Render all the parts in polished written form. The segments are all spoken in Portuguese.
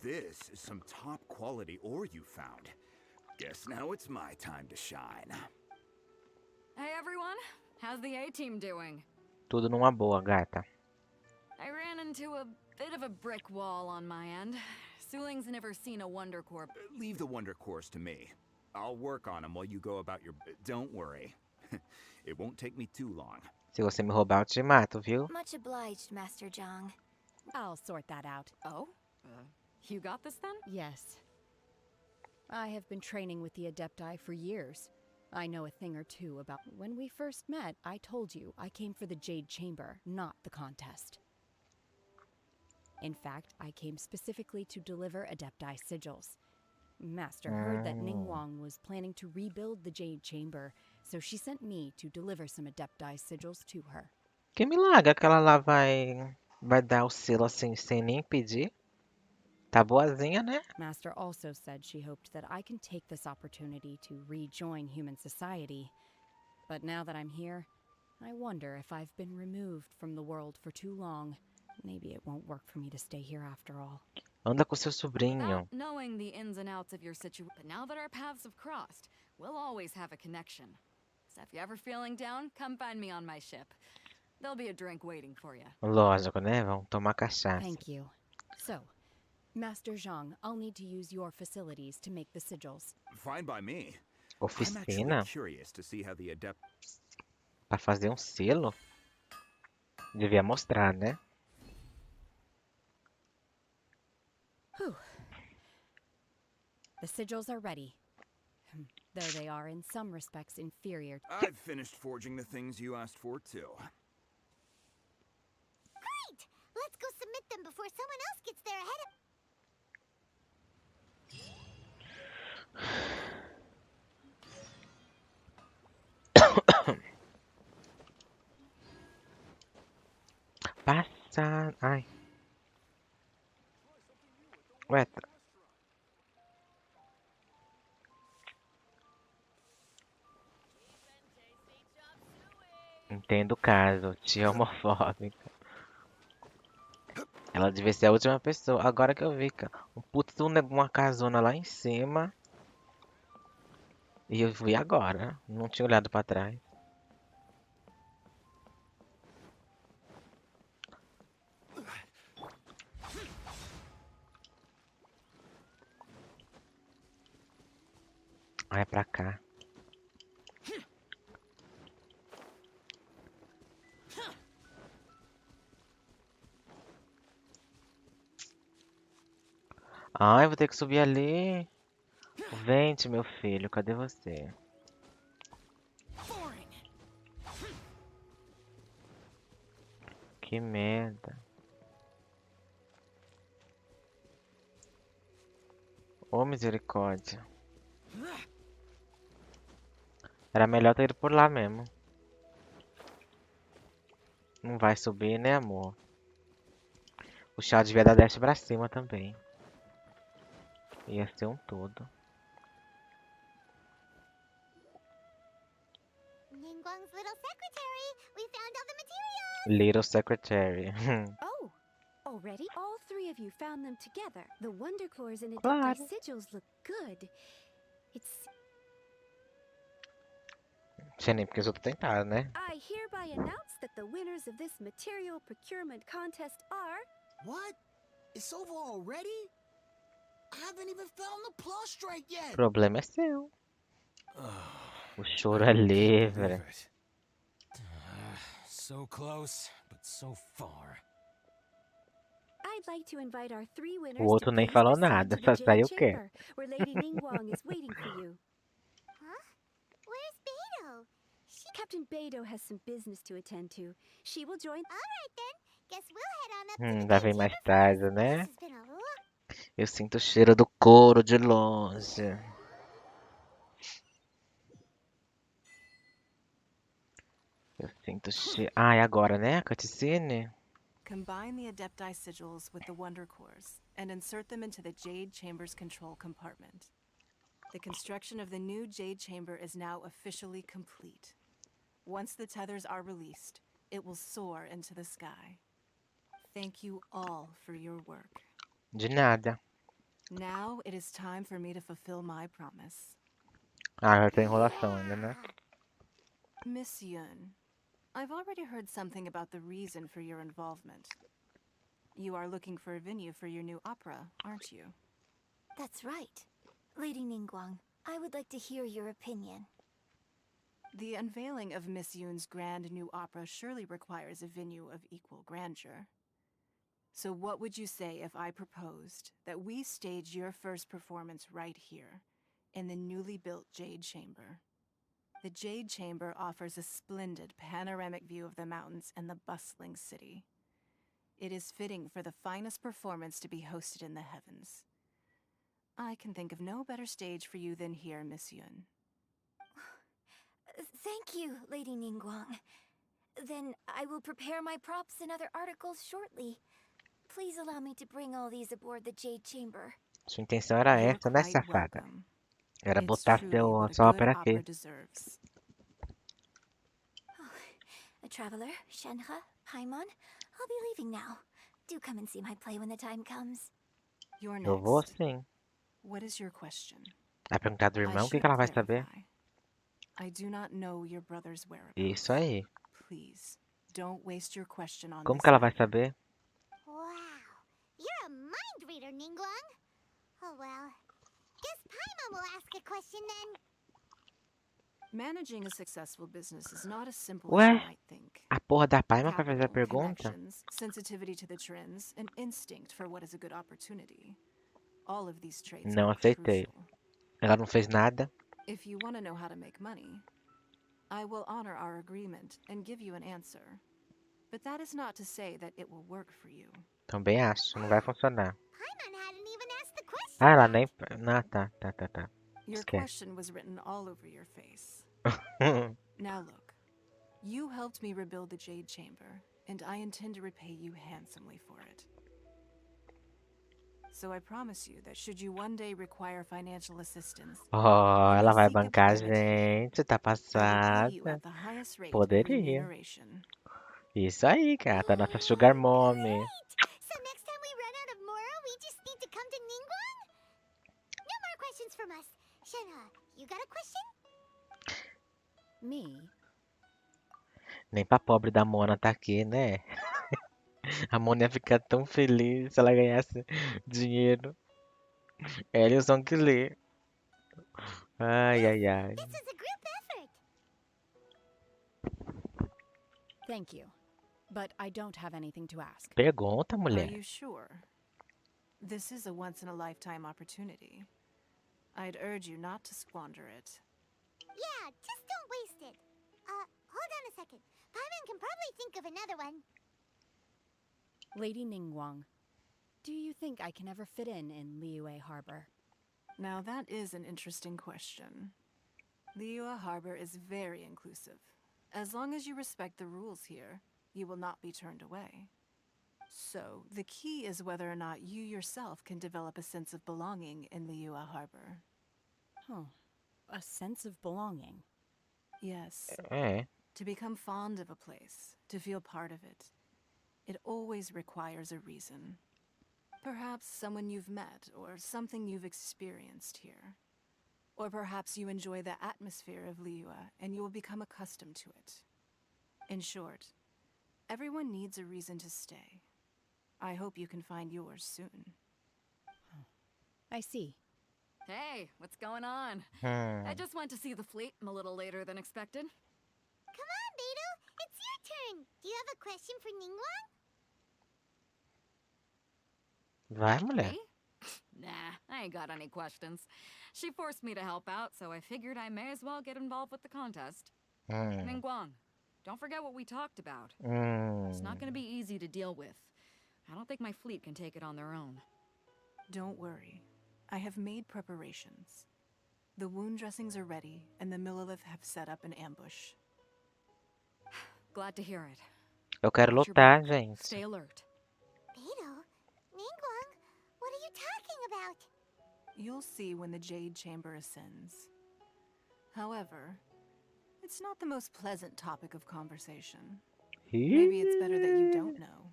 This is some top quality ore you found. Guess now it's my time to shine. Hey everyone, how's the A-team doing? Tudo numa boa, gata. I ran into a bit of a brick wall on my end. Suling's never seen a Wonder Core. Leave the wonder cores to me. I'll work on them while you go about your... Don't worry. It won't take me too long. Se você me roubar, eu te mato, viu? Much obliged, Master Zhang. I'll sort that out. Oh? You got this then? Yes. I have been training with the Adepti for years. I know a thing or two about... When we first met, I told you I came for the Jade Chamber, not the contest. In fact, I came specifically to deliver Adepti sigils. Master heard that Ning Wang was planning to rebuild the Jade Chamber, so she sent me to deliver some Adepti sigils to her. Que milagre que ela lá vai dar o selo assim, sem nem pedir. Tá boazinha, né? Master also said she hoped that I can take this opportunity to rejoin human society. But now that I'm here, I wonder if I've been removed from the world for too long. Maybe it won't work for me to stay here after all. Anda com seu sobrinho. Without knowing the ins and outs of your situation, but now that our paths have crossed, we'll always have a connection. So if you're ever feeling down, come find me on my ship. There'll be a drink waiting for you. Lógico, né? Vamos tomar cachaça. Thank you. So, Master Zhang, I'll need to use your facilities to make the sigils. Fine by me. I'm actually Oficina? curious to see how the adept... Pra fazer um selo? Devia mostrar, né? Whew. The sigils are ready. Though they are in some respects inferior. I've finished forging the things you asked for, too. Great! Let's go submit them before someone else gets there ahead of... Passa... Ai. Ué, entendo o caso, tia homofóbica. Ela devia ser a última pessoa. Agora que eu vi, cara. Um puto de uma casona lá em cima. E eu vi agora. Não tinha olhado pra trás. Ah, é pra cá. Ai, vou ter que subir ali. Vente, meu filho, cadê você? Que merda. Ô, misericórdia. Era melhor ter ido por lá mesmo. Não vai subir, né, amor? O chá devia dar dash pra cima também. Ia ser um todo. Ningguang's little secretary! We found all the materials! Little secretary. Oh, already? All three of you found them together. The Wonder Cores and Claro. Adepti sigils look good. It's... Tinha nem porque os outros tentaram, né? I hereby announce that the winners of this material procurement contest are... What? It's over already? I haven't even found the plus strike O yet. problema é seu. O choro é livre. So close, but so far. I'd like to invite our three winners O outro to nem please falou proceed nada, to só the saiu Jade o quê? Chamber, where Lady Ningguang is waiting for you. Huh? Where's Beidou? Captain Beidou has some business to attend to. She will join... Alright then. Guess we'll head on up to the Vai Jade vir mais Chamber tarde, first. né? This has been a long... Eu sinto o cheiro do couro de longe. Eu sinto o cheiro... Ah, é agora, né? A cutscene? Combine the Adepti sigils with the Wonder Cores and insert them into the Jade Chamber's control compartment. The construction of the new Jade Chamber is now officially complete. Once the tethers are released, it will soar into the sky. Thank you all for your work. De nada. Now it is time for me to fulfill my promise. Ah, já tem enrolação ainda, né? Miss Yun, I've already heard something about the reason for your involvement. You are looking for a venue for your new opera, aren't you? That's right. Lady Ningguang, I would like to hear your opinion. The unveiling of Miss Yun's grand new opera surely requires a venue of equal grandeur. So what would you say if I proposed that we stage your first performance right here, in the newly built Jade Chamber? The Jade Chamber offers a splendid panoramic view of the mountains and the bustling city. It is fitting for the finest performance to be hosted in the heavens. I can think of no better stage for you than here, Miss Yun. Thank you, Lady Ningguang. Then I will prepare my props and other articles shortly. Please allow me to bring all these aboard the Jade Chamber. Sua intenção era You're essa, né, quite safada? welcome. Era It's botar truly what a sua good ópera opera aqui. deserves. A traveler, Shenhe, Paimon, I'll be leaving now. Do come and see my play when the time comes. You're Eu vou next. sim. What is your question? Vai perguntar do I irmão, o que should que ela vai saber? clarify. I do not know your brother's whereabouts. Isso aí. Please, don't waste your question on Como this que ela vai matter. saber? Wow, you're a mind reader, Ningguang. Oh well, guess Paimon will ask a question then. Managing a successful business is not as simple Ué? as you might think. A porra da Paima vai fazer a Capital, pergunta? connections, sensitivity to the trends, and instinct for what is a good opportunity. All of these traits Não are aceitei. crucial. Ela não fez nada. If you want to know how to make money, I will honor our agreement and give you an answer. But that is not to say that it will work for you. Também acho, não vai funcionar. Paimon hadn't even asked the question. Ah, ela yet. nem... Ah, tá. Your Esquece. question was written all over your face. Now look, you helped me rebuild the Jade Chamber, and I intend to repay you handsomely for it. So I promise you that should you one day require financial assistance, Oh, you ela may vai seek a bancar a payment here. gente, tá I will pay you passada. at the highest rate of Poderia. remuneration. Isso aí, gata, nossa sugar mommy. Great! So next time we run out of Moro, we just need to come to Ningguang? No more questions from us. Shenhe, you got a question? Me? Nem pra pobre da Mona tá aqui, né? A Mona ia ficar tão feliz se ela ganhasse dinheiro. Ela e o Song Lee. Ai. This is a group effort. Thank you. But I don't have anything to ask. Pergunta, Are mulher. you sure? This is a once-in-a-lifetime opportunity. I'd urge you not to squander it. Yeah, just don't waste it. Hold on a second. Paimon can probably think of another one. Lady Ningguang, do you think I can ever fit in Liyue Harbor? Now that is an interesting question. Liyue Harbor is very inclusive. As long as you respect the rules here, you will not be turned away. So, the key is whether or not you yourself can develop a sense of belonging in Liyue Harbor. Huh. A sense of belonging. Yes, É. to become fond of a place, to feel part of it, it always requires a reason. Perhaps someone you've met, or something you've experienced here. Or perhaps you enjoy the atmosphere of Liyue and you will become accustomed to it. In short, everyone needs a reason to stay. I hope you can find yours soon. I see. Hey, what's going on? I just went to see the fleet a little later than expected. Come on, Beidou. It's your turn. Do you have a question for Ningguang? Vai, mulher. Me? Nah, I ain't got any questions. She forced me to help out, so I figured I may as well get involved with the contest. Ningguang, don't forget what we talked about. It's not gonna be easy to deal with. I don't think my fleet can take it on their own. Don't worry. I have made preparations. The wound dressings are ready, and the Millilith have set up an ambush. Glad to hear it. Eu quero Watch your lutar, back. gente. Stay alert. Beidou? Ningguang? What are you talking about? You'll see when the Jade Chamber ascends. However, it's not the most pleasant topic of conversation. Maybe it's better that you don't know.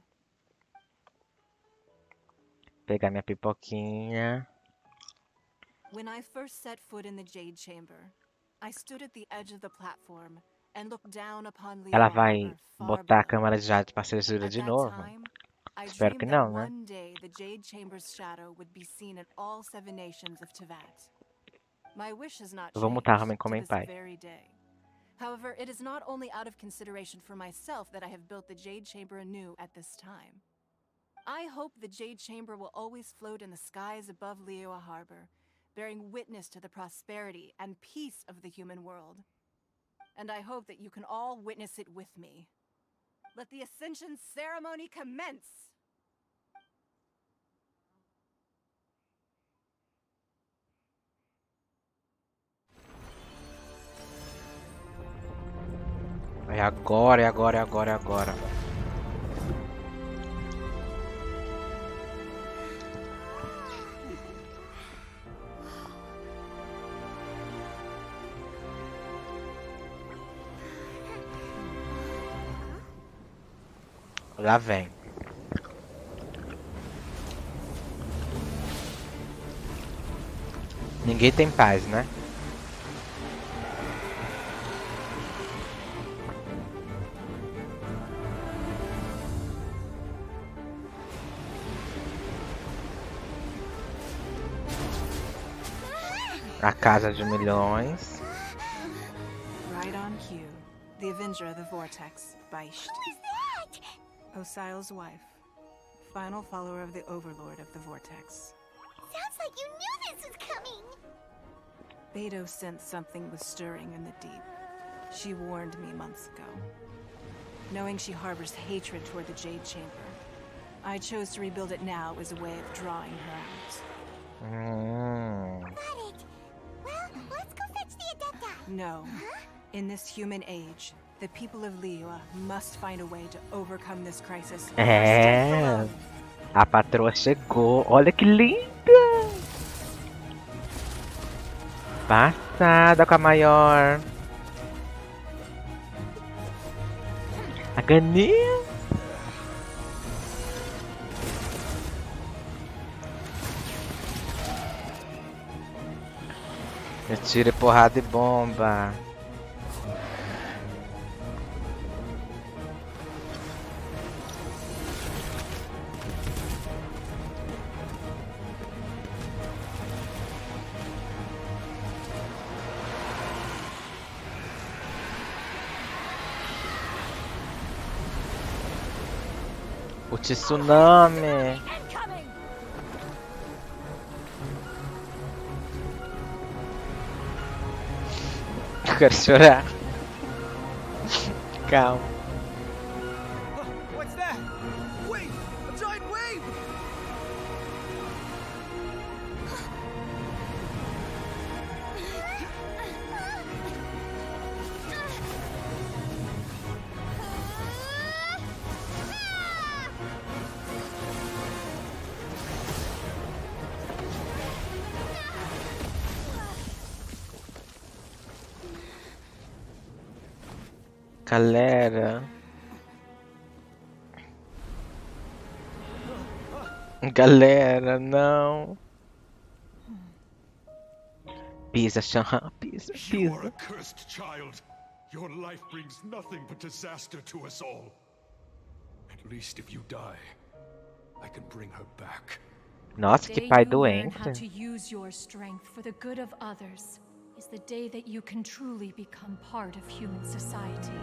Pegar minha pipoquinha. When I first set foot in the Jade Chamber, I stood at the edge of the platform and looked down upon Ela Liyue vai Harbor far botar a below. câmera de jade pra censura At de that novo? time, I Espero que dreamed that não, né? one day the Jade Chamber's shadow would be seen in all 7 nations of Teyvat. My wish has not Eu vou changed mutar também to this comentar. very day. However, it is not only out of consideration for myself that I have built the Jade Chamber anew at this time. I hope the Jade Chamber will always float in the skies above Liyue Harbor, bearing witness to the prosperity and peace of the human world. And I hope that you can all witness it with me. Let the Ascension ceremony commence! É agora, é agora, é agora, é agora. Lá vem. Ninguém tem paz, né? A Casa de Milhões. Right on cue. The Avenger of the Vortex, Beisht. Who is that? OSIAL's wife. Final follower of the Overlord of the Vortex. Sounds like you knew this was coming. Beidou sensed something was stirring in the deep. She warned me months ago. Knowing she harbors hatred toward the Jade Chamber, I chose to rebuild it now as a way of drawing her out. Got it. Well, let's go fetch the Adepti. No. In this human age, the people of Liyue must find a way to overcome this crisis. É. A patroa chegou. Olha que linda! Passada com a maior. A Ganinha. Tira porrada e bomba. O tsunami. Eu quero chorar. Calma. What's that? Wait! A giant wave! Galera. Galera, não. Pisa, Chan, pisa, You are pisa. a cursed child. Your life brings nothing but disaster to us all. At least if you die, I can bring her back. Nossa, que day pai you learn how to doente. use your strength for the good of others is the day that you can truly become part of human society.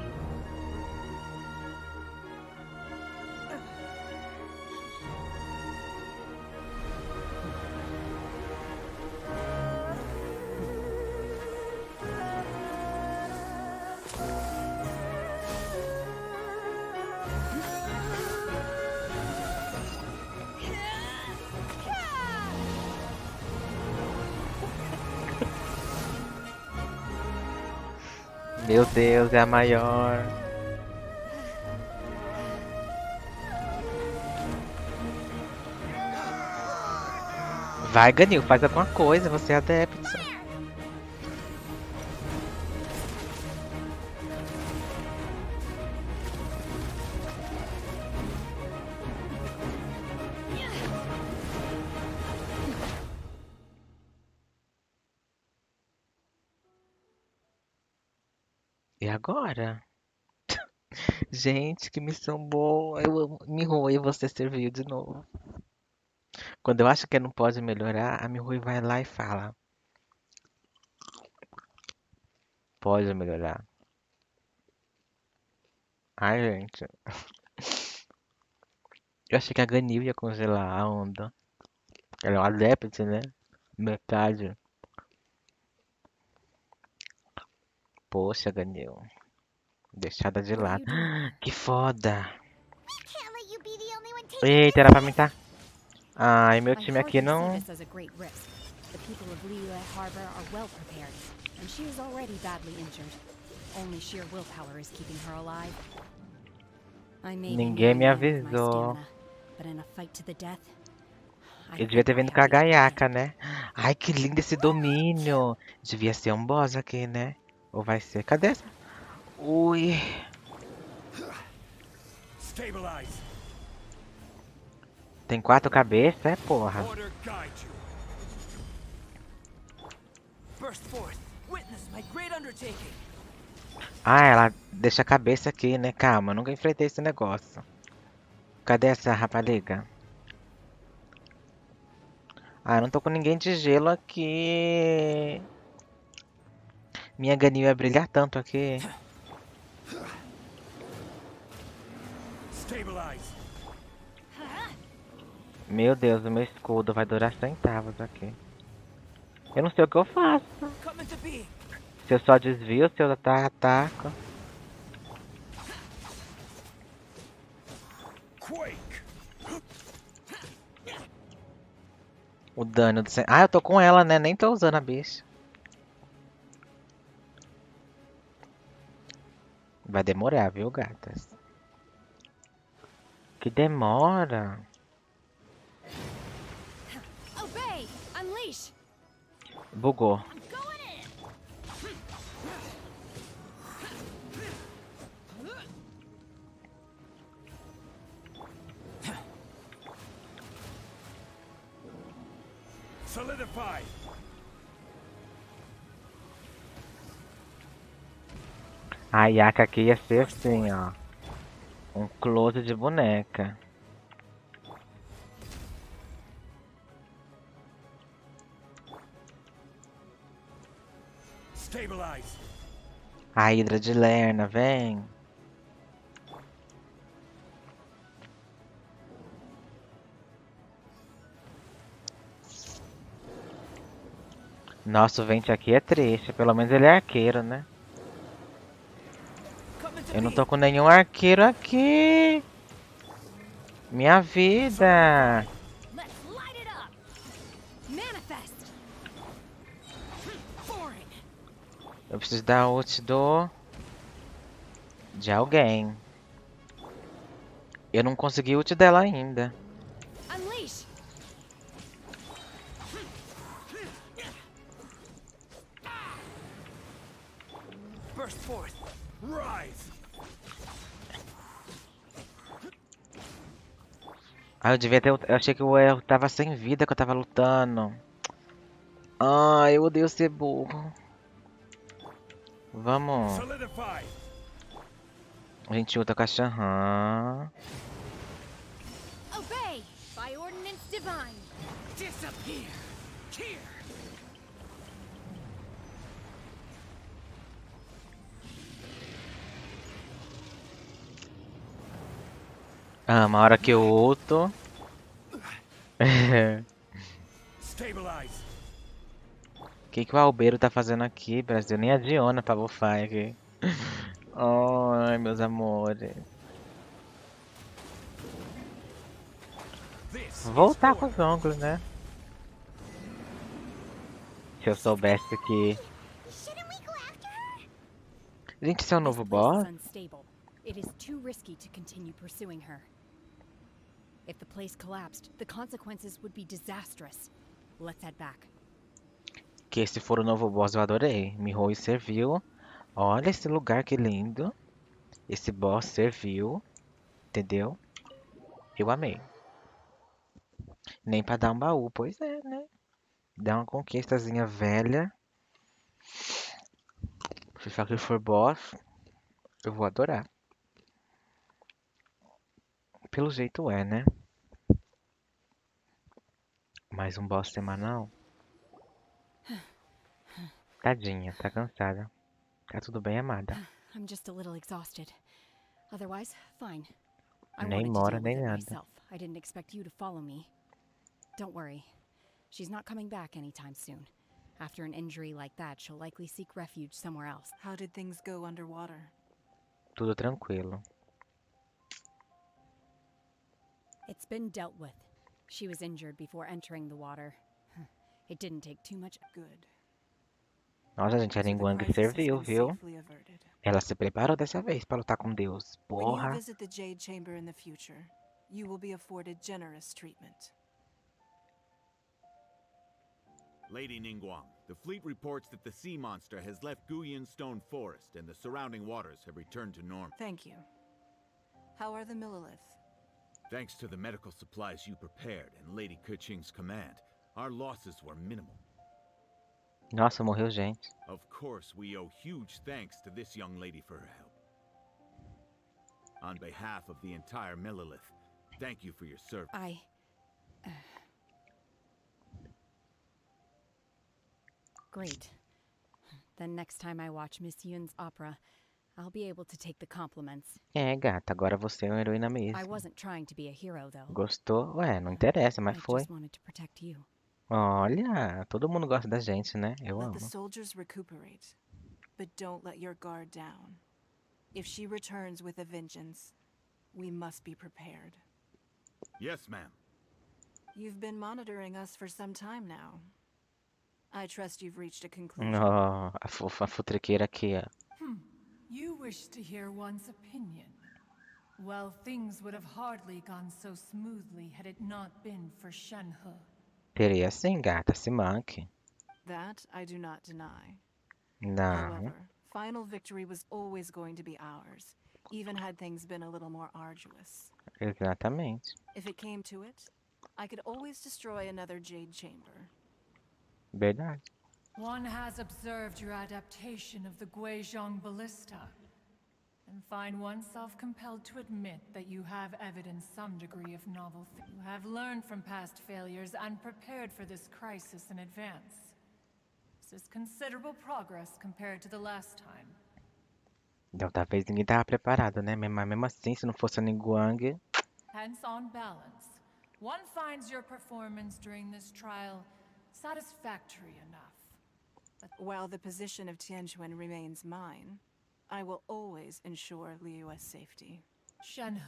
Meu Deus, é a maior. Vai, Ganil, faz alguma coisa, você é adepto. E agora? Gente, que missão boa. Eu amo. Mihoi, você serviu de novo. Quando eu acho que não pode melhorar, a Mihoi vai lá e fala: pode melhorar. Ai, gente. Eu achei que a Ganil ia congelar a onda. Ela é um adepto, né? Metade. Poxa, Ganil. Deixada de What are lado. you doing here? Que foda. Can't let you be the only one taking Eita, era pra mim this tá. Ai, meu I time aqui hardly see não. this as a great risk. The people of Liyue Harbor are well prepared, and she is already badly injured. Only sheer willpower is keeping her alive. I may be Ninguém me nearing the end of my avisou. stamina, but in a fight to the death, I Eu devia think ter I vindo have com a the upper hand. gaiaca, né? Ai, que lindo esse domínio. Devia ser um boss aqui, né? Ou vai ser? Cadê essa? Ui. Stabilize. Tem 4 cabeças, é porra. Order guide you. Burst forth. Witness my great undertaking. Ah, ela deixa a cabeça aqui, né? Calma, eu nunca enfrentei esse negócio. Cadê essa rapariga? Ah, eu não tô com ninguém de gelo aqui. Minha ganinha vai brilhar tanto aqui. Stabilize. Meu Deus, o meu escudo vai durar centavos aqui. Eu não sei o que eu faço. Come into being. Se eu só desvio, se eu ataco. Quake. O dano do... Ah, eu tô com ela, né? Nem tô usando a bicha. Vai demorar, viu, gatas? Que demora. Obey! Unleash! Bugou. I'm going in! Solidify. A Yaka aqui ia ser assim, ó. Um close de boneca. Stabilize. A Hidra de Lerna, vem. Nossa, o Vente aqui é triste. Pelo menos ele é arqueiro, né? Come into Eu não being. tô com nenhum arqueiro aqui. Minha vida. Let's light it up! Manifest! Boring! Eu preciso da ult de alguém. Eu não consegui ult dela ainda. Unleash! Burst forth. Rise. Ah, eu devia ter. Eu achei que o erro tava sem vida que eu tava lutando. Ah, eu odeio ser burro. Vamos. Solidify. A gente luta com a Shanhan. Obey! By ordinance divine! Disappear. Here. Ah, uma hora que eu luto. Stabilize. O que o Albeiro tá fazendo aqui, Brasil? Nem a Diona pra bufar aqui. Ai, meus amores. This Voltar is com order. os ângulos, né? Se eu soubesse que... Shouldn't we go after her? Gente, esse é o This novo place boss? is unstable. It is too risky to continue pursuing her. If the place collapsed, the consequences would be disastrous. Let's head back. Que esse for o novo boss, eu adorei. Mihoi serviu. Olha esse lugar que lindo. Esse boss serviu. Entendeu? Eu amei. Nem pra dar um baú, pois é, né? Dá uma conquistazinha velha. Se só que for boss. Eu vou adorar. Pelo jeito é, né? Mais um boss semanal. Tadinha, tá cansada. Tá tudo bem, amada. I'm just a little exhausted. Otherwise, fine. I Nem wanted to mora, deal with nem it nada. myself. I didn't expect you to follow me. Don't worry. She's not coming back anytime soon. After an injury like that, she'll likely seek refuge somewhere else. How did things go underwater? Tudo tranquilo. It's been dealt with. She was injured before entering the water. It didn't take too much. Good. Nossa, gente, a So the Linguang crisis has serviu, been viu? safely averted. Ela se preparou dessa vez pra lutar com Deus. When you Porra. visit the Jade Chamber in the future, you will be afforded generous treatment. Lady Ningguang, the fleet reports that the sea monster has left Guyan Stone Forest and the surrounding waters have returned to normal. Thank you. How are the Millilith? Thanks to the medical supplies you prepared and Lady Keqing's command, our losses were minimal. Nossa, morreu gente. Of course, we owe huge thanks to this young lady for her help. On behalf of the entire Millilith, thank you for your service. Great. Then next time I watch Miss Yun's opera, I'll be able to take the compliments. É, gata, agora você é uma heroína I mesmo. wasn't trying to be a hero, though. Gostou? Ué, não interessa, mas I foi. just wanted to protect you. Olha, todo mundo gosta da gente, né? Eu Let amo. the soldiers recuperate, but don't let your guard down. If she returns with a vengeance, we must be prepared. Yes, ma'am. You've been monitoring us for some time now. I trust you've reached a conclusion. Oh, a futriqueira aqui, ó. You wish to hear one's opinion. Well, things would have hardly gone so smoothly had it not been for Shenhe. Teria sim, gata, se manque. That I do not deny. Não. However, final victory was always going to be ours, even had things been a little more arduous. Exatamente. If it came to it, I could always destroy another Jade Chamber. Verdade. One has observed your adaptation of the Guizhong ballista, and find oneself compelled to admit that you have evidenced some degree of novelty. You have learned from past failures and prepared for this crisis in advance. This is considerable progress compared to the last time. Dessa vez ninguém tava preparado, né? Mas mesmo assim, se não fosse a Ningguang... Hence, on balance, one finds your performance during this trial satisfactory enough. But while the position of Tianquan remains mine, I will always ensure Liyue's safety. Shenhe,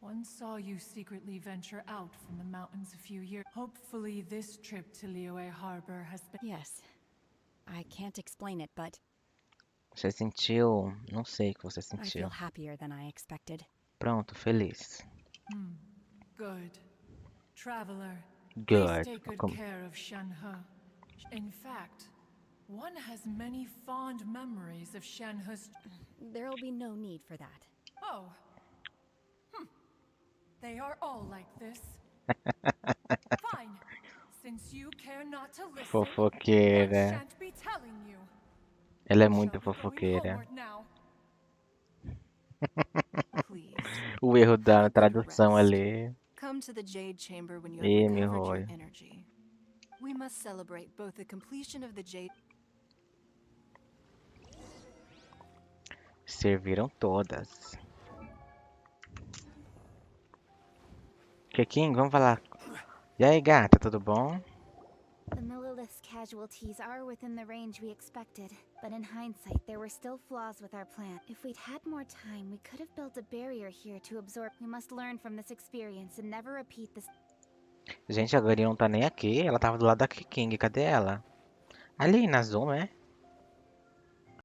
one saw you secretly venture out from the mountains a few years. Hopefully this trip to Liyue Harbor has been... Yes. I can't explain it, but... Você sentiu... Não sei o que você I feel sentiu. happier than I expected. Pronto, feliz. Good. Traveler, Good. please take good care of Shenhe. In fact, one has many fond memories of Shenhe's... There'll be no need for that. Oh. They are all like this. Fine. Since you care not to listen, Fofoqueira. I shan't be telling you. Ela é Shall muito we go fofoqueira. homeward now? Please. O erro da Have a good tradução rest. ali. Come to the Jade Chamber when you Ih, have me recovered your enrolho. energy. We must celebrate both the completion of the Jade... Serviram todas. Keking, vamos falar. E aí, gata, tudo bom? The Millilith's casualties are within the range we expected, but in hindsight, there were still flaws with our plan. If we'd had more time, we could have built a barrier here to absorb. We must learn from this experience and never repeat this. Gente, a Guri não tá nem aqui. Ela tava do lado da Keking. Cadê ela? Ali, na Zoom, é?